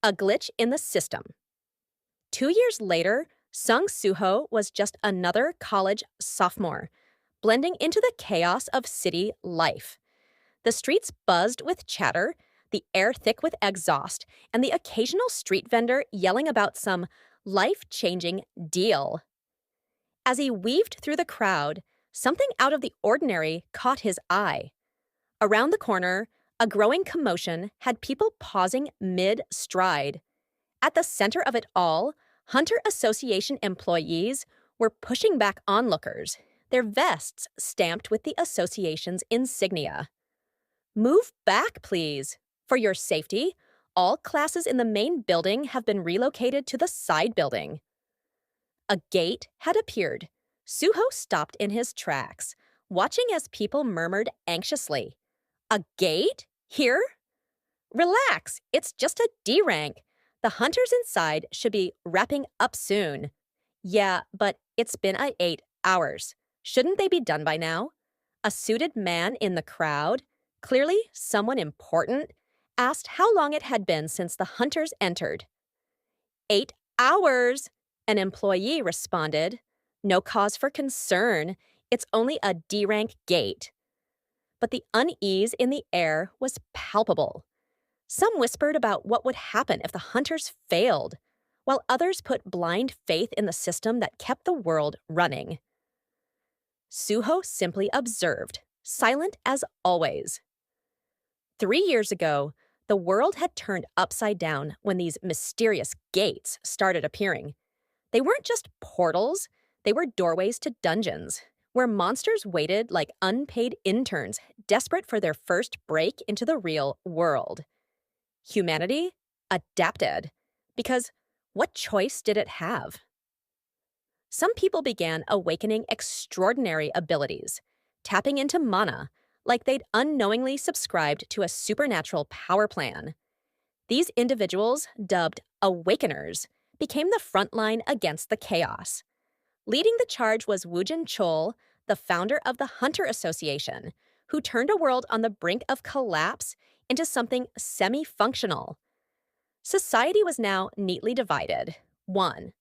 A glitch in the system. 2 years later, Sung Suho was just another college sophomore, blending into the chaos of city life. The streets buzzed with chatter, the air thick with exhaust, and the occasional street vendor yelling about some life changing deal. As he weaved through the crowd, something out of the ordinary caught his eye. Around the corner, a growing commotion had people pausing mid stride. At the center of it all, Hunter Association employees were pushing back onlookers, their vests stamped with the association's insignia. Move back, please. For your safety, all classes in the main building have been relocated to the side building. A gate had appeared. Suho stopped in his tracks, watching as people murmured anxiously. A gate? Here? Relax, it's just a D rank. The hunters inside should be wrapping up soon. Yeah, but it's been 8 hours. Shouldn't they be done by now? A suited man in the crowd, clearly someone important, asked how long it had been since the hunters entered. 8 hours, an employee responded. No cause for concern. It's only a D rank gate. But the unease in the air was palpable. Some whispered about what would happen if the hunters failed, while others put blind faith in the system that kept the world running. Suho simply observed, silent as always. 3 years ago, the world had turned upside down when these mysterious gates started appearing. They weren't just portals, they were doorways to dungeons, where monsters waited like unpaid interns desperate for their first break into the real world. Humanity adapted, because what choice did it have? Some people began awakening extraordinary abilities, tapping into mana, like they'd unknowingly subscribed to a supernatural power plan. These individuals, dubbed Awakeners, became the front line against the chaos. Leading the charge was Woojin Chol, the founder of the Hunter Association, who turned a world on the brink of collapse into something semi-functional. Society was now neatly divided. 1.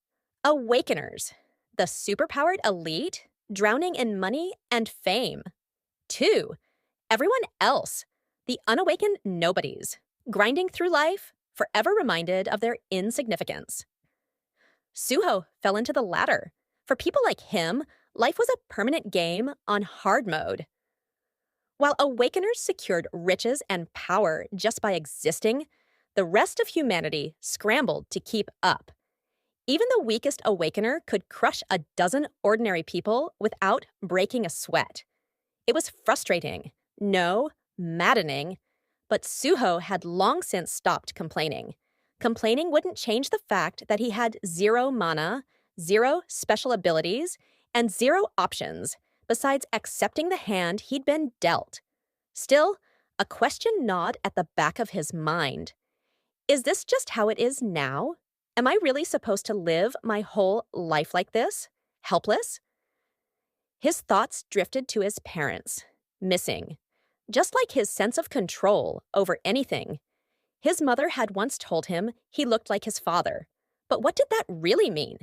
Awakeners, the superpowered elite, drowning in money and fame. 2. Everyone else, the unawakened nobodies, grinding through life, forever reminded of their insignificance. Suho fell into the latter. For people like him, life was a permanent game on hard mode. While Awakeners secured riches and power just by existing, the rest of humanity scrambled to keep up. Even the weakest Awakener could crush a dozen ordinary people without breaking a sweat. It was frustrating, no, maddening, but Suho had long since stopped complaining. Complaining wouldn't change the fact that he had 0 mana, 0 special abilities, and 0 options, besides accepting the hand he'd been dealt. Still, a question gnawed at the back of his mind. Is this just how it is now? Am I really supposed to live my whole life like this? Helpless? His thoughts drifted to his parents, missing. Just like his sense of control over anything. His mother had once told him he looked like his father. But what did that really mean?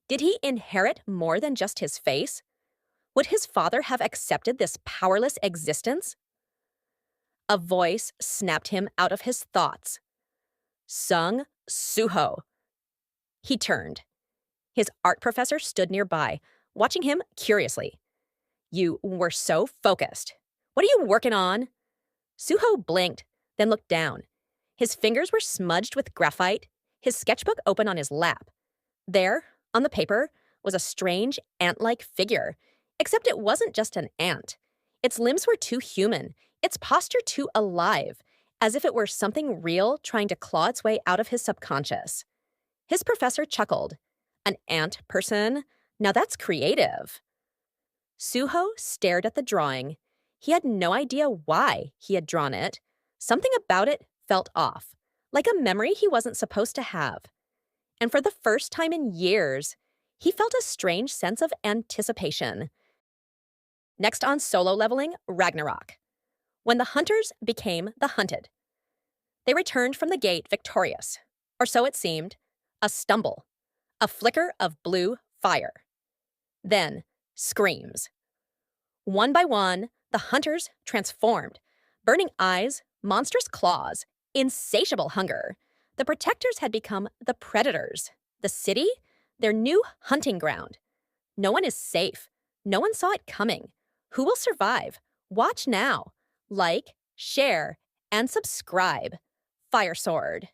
Did he inherit more than just his face? Would his father have accepted this powerless existence? A voice snapped him out of his thoughts. Sung Suho. He turned. His art professor stood nearby, watching him curiously. You were so focused. What are you working on? Suho blinked, then looked down. His fingers were smudged with graphite, his sketchbook open on his lap. There, on the paper, was a strange ant-like figure, except it wasn't just an ant. Its limbs were too human, its posture too alive, as if it were something real trying to claw its way out of his subconscious. His professor chuckled. An ant person? Now that's creative. Suho stared at the drawing. He had no idea why he had drawn it. Something about it felt off, like a memory he wasn't supposed to have. And for the first time in years, he felt a strange sense of anticipation. Next on Solo Leveling, Ragnarok. When the hunters became the hunted. They returned from the gate victorious. Or so it seemed. A stumble. A flicker of blue fire. Then, screams. One by one, the hunters transformed. Burning eyes, monstrous claws, insatiable hunger. The protectors had become the predators. The city? Their new hunting ground. No one is safe. No one saw it coming. Who will survive? Watch now. Like, share, and subscribe. Fire Sword.